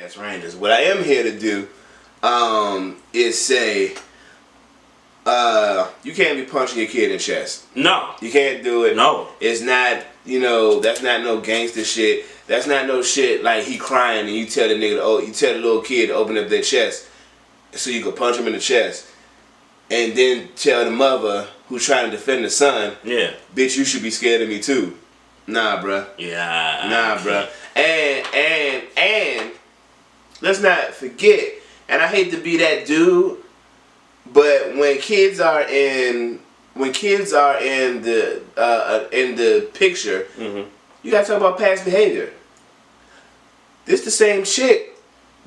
ass Rangers. What I am here to do is say you can't be punching your kid in the chest. No. You can't do it. No. It's not, that's not no gangster shit. That's not no shit like he crying and you tell the little kid to open up their chest so you can punch him in the chest. And then tell the mother who's trying to defend the son, yeah, bitch, you should be scared of me too. Nah, bruh. Yeah. Nah, bruh. And let's not forget, and I hate to be that dude, but when kids are in the picture, you gotta talk about past behavior. This the same chick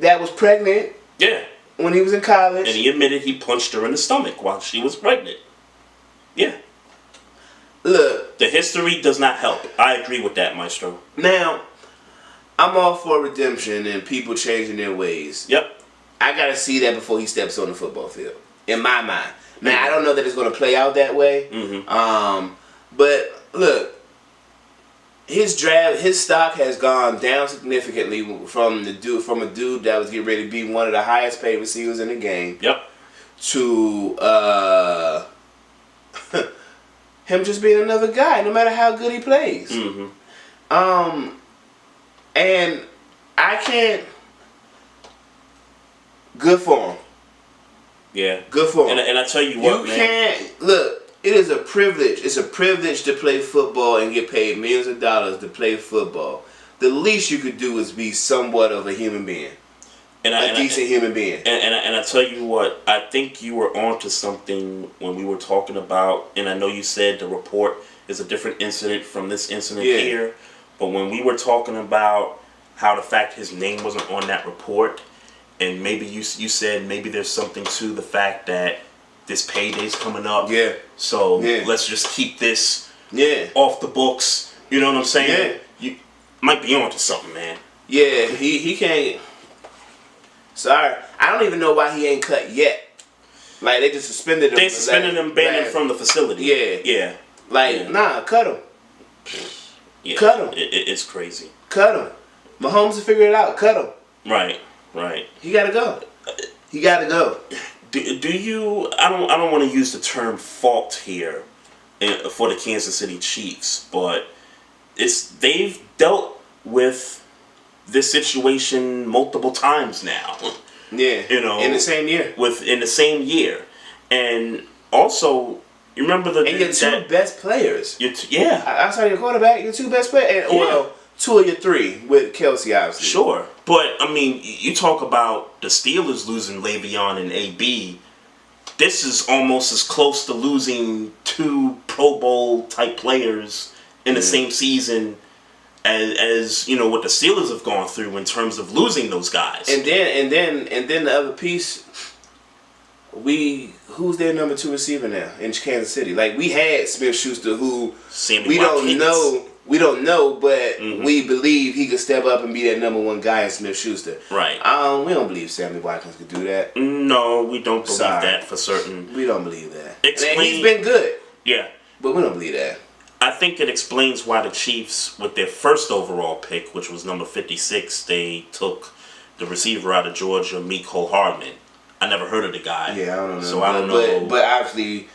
that was pregnant. Yeah. When he was in college. And he admitted he punched her in the stomach while she was pregnant. Yeah. Look. The history does not help. I agree with that, Maestro. Now, I'm all for redemption and people changing their ways. Yep. I gotta see that before he steps on the football field. In my mind. Now, I don't know that it's gonna play out that way. But look, his stock has gone down significantly from a dude that was getting ready to be one of the highest paid receivers in the game. Yep. To him just being another guy, no matter how good he plays. And I can't. Good for him. Yeah. Good for him. And I tell you what, you can't look. It is a privilege. It's a privilege to play football and get paid millions of dollars to play football. The least you could do is be somewhat of a human being. A decent human being. And I tell you what, I think you were onto something when we were talking about, and I know you said the report is a different incident from this incident here, but when we were talking about how the fact his name wasn't on that report, and maybe you said maybe there's something to the fact that this payday's coming up. Yeah. So let's just keep this off the books. You know what I'm saying? Yeah. You might be onto something, man. Yeah, he can't. Sorry, I don't even know why he ain't cut yet. Like they just suspended him. They suspended him, banned him from the facility. Yeah. Yeah. Like nah, cut him. Yeah. Cut him. It's crazy. Cut him. Mahomes will figure it out. Cut him. Right. He gotta go. He gotta go. Do you? I don't want to use the term fault here for the Kansas City Chiefs, but they've dealt with this situation multiple times now. Yeah. In the same year. In the same year, and also you remember your two best players. Outside your quarterback, your two best players. Well, two of your three with Kelsey, obviously. Sure. But, I mean, you talk about the Steelers losing Le'Veon and AB. This is almost as close to losing two Pro Bowl type players in the same season as what the Steelers have gone through in terms of losing those guys. And then the other piece, who's their number 2 receiver now in Kansas City? Like we had Smith-Schuster, who we don't know, but we believe he could step up and be that number 1 guy in Smith-Schuster. Right. We don't believe Sammy Watkins could do that. No, we don't believe that for certain. We don't believe that. And he's been good. Yeah. But we don't believe that. I think it explains why the Chiefs, with their first overall pick, which was number 56, they took the receiver out of Georgia, Mecole Hardman. I never heard of the guy. Yeah, I don't know. So I don't know. But obviously,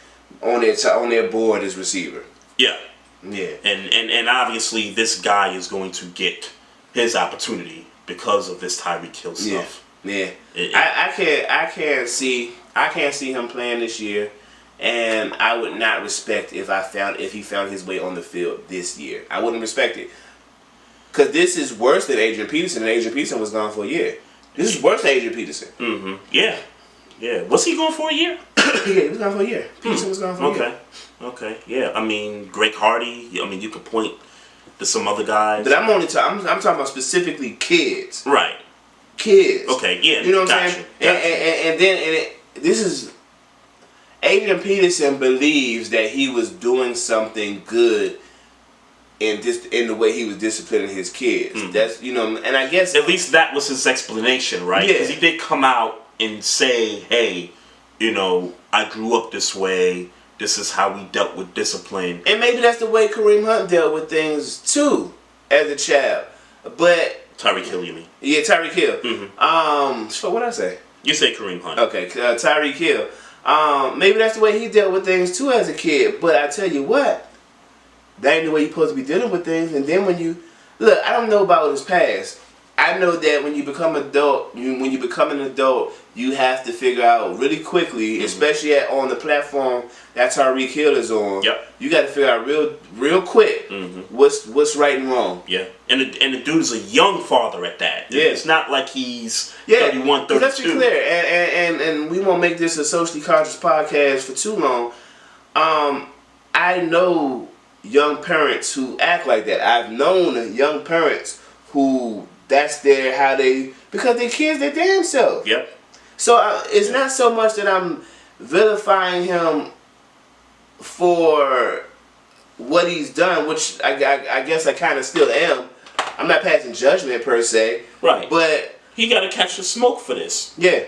on their board is receiver. Yeah. Yeah. And obviously this guy is going to get his opportunity because of this Tyreek Hill stuff. Yeah. I can't see him playing this year, and I would not respect if he found his way on the field this year. I wouldn't respect it. Cause this is worse than Adrian Peterson, and Adrian Peterson was gone for a year. This is worse than Adrian Peterson. Yeah. Was he gone for a year? Yeah, he was gone for a year. Peterson was gone for a year. Okay. Yeah. I mean, Greg Hardy. I mean, you could point to some other guys. But I'm talking about specifically kids. Right. Kids. Okay. Yeah. You know what I'm saying? And then this is Adrian Peterson believes that he was doing something good in the way he was disciplining his kids. That's and I guess at least that was his explanation, right? Because he did come out and say, "Hey, I grew up this way. This is how we dealt with discipline." And maybe that's the way Kareem Hunt dealt with things too as a child. But Tyreek Hill, you mean? Yeah, Tyreek Hill. Mm-hmm. So what did I say? You say Kareem Hunt. Okay, Tyreek Hill. Maybe that's the way he dealt with things too as a kid. But I tell you what, that ain't the way you're supposed to be dealing with things. And then when you look, I don't know about his past. I know that when you become an adult, you have to figure out really quickly, especially on the platform that Tyreek Hill is on. Yep. You got to figure out real quick what's right and wrong. Yeah, and the dude's a young father at that. Yeah. It's not like he's 31, 32. Let's be clear, and we won't make this a socially conscious podcast for too long. I know young parents who act like that. I've known young parents who that's because their kids their damn self. Yep. So it's not so much that I'm vilifying him for what he's done, which I guess I kind of still am. I'm not passing judgment per se. Right. But he got to catch the smoke for this. Yeah.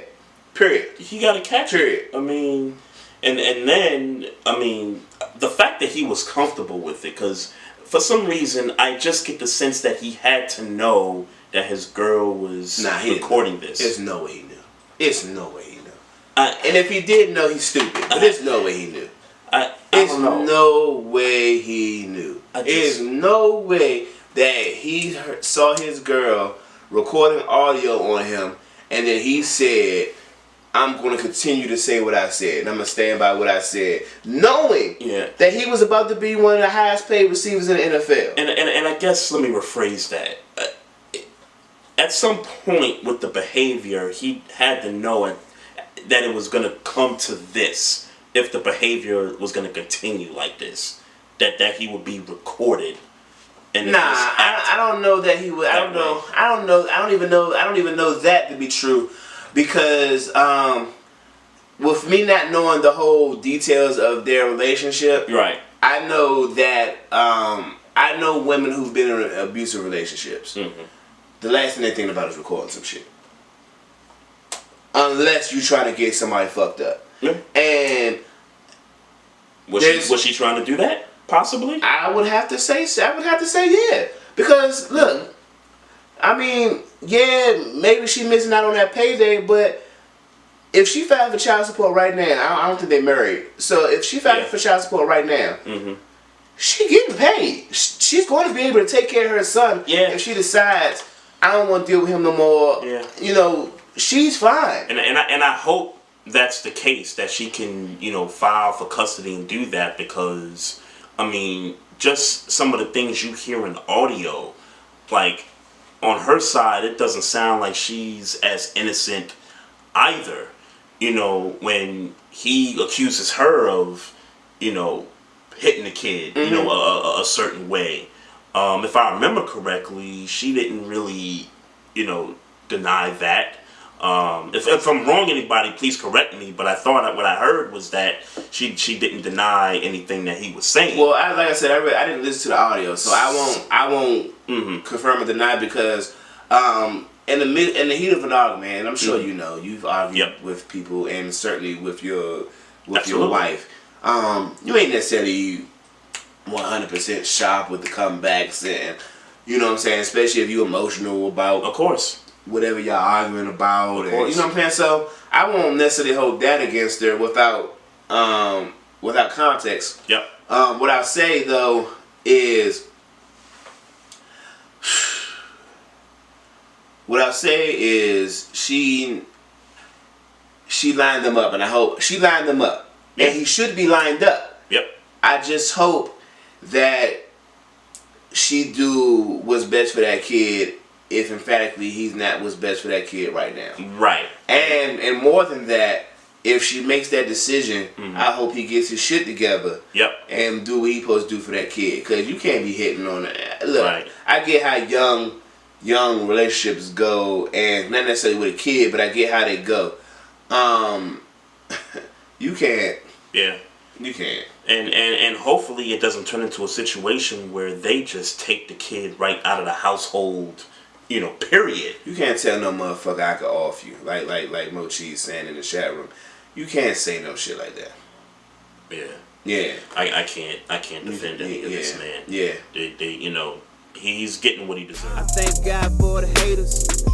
Period. He got to catch it. I mean, and then, I mean, the fact that he was comfortable with it, because for some reason, I just get the sense that he had to know that his girl was recording this. There's no way he knew. It's no way he knew. And if he did know, he's stupid. But there's no way he knew. There's no way he knew. There's no way that he saw his girl recording audio on him and then he said, I'm going to continue to say what I said and I'm going to stand by what I said, knowing that he was about to be one of the highest paid receivers in the NFL. And I guess, let me rephrase that. At some point with the behavior, he had to know that it was going to come to this if the behavior was going to continue like this. That he would be recorded. And I don't know that he would. I don't know. I don't even know that to be true, because with me not knowing the whole details of their relationship, right? I know that I know women who've been in abusive relationships. Mm-hmm. The last thing they think about is recording some shit, unless you try to get somebody fucked up. Yeah. And was she trying to do that? Possibly. I would have to say yeah. Because look, I mean, yeah, maybe she's missing out on that payday, but if she filed for child support right now, I don't think they're married. So if she filed for child support right now, she getting paid. She's going to be able to take care of her son. Yeah. If she decides I don't want to deal with him no more. Yeah. You know, she's fine. And I hope that's the case, that she can, file for custody and do that, because I mean, just some of the things you hear in audio, like on her side, it doesn't sound like she's as innocent either. When he accuses her of, hitting the kid, a certain way. If I remember correctly, she didn't really, deny that. If I'm wrong, anybody, please correct me. But I thought what I heard was that she didn't deny anything that he was saying. Well, like I said, I didn't listen to the audio, so I won't confirm or deny, because in the heat of an argument, and I'm sure you've argued with people, and certainly with your wife. You ain't necessarily 100% sharp with the comebacks, and you know what I'm saying, especially if you're emotional about, of course, whatever y'all arguing about, and, you know what I'm saying. So I won't necessarily hold that against her without context. Yep. What I'll say though is, she lined them up, and I hope she lined them up, and he should be lined up. Yep. I just hope that she do what's best for that kid, if emphatically he's not what's best for that kid right now. Right. And more than that, if she makes that decision, I hope he gets his shit together. Yep. And do what he's supposed to do for that kid, because you can't be hitting on that. Look, right. I get how young relationships go, and not necessarily with a kid, but I get how they go. You can't. Yeah. You can't. And hopefully it doesn't turn into a situation where they just take the kid right out of the household, period. You can't tell no motherfucker I could off you. Like Mochi's saying in the chat room. You can't say no shit like that. Yeah. Yeah. I can't defend any of this, man. Yeah. They he's getting what he deserves. I thank God for the haters.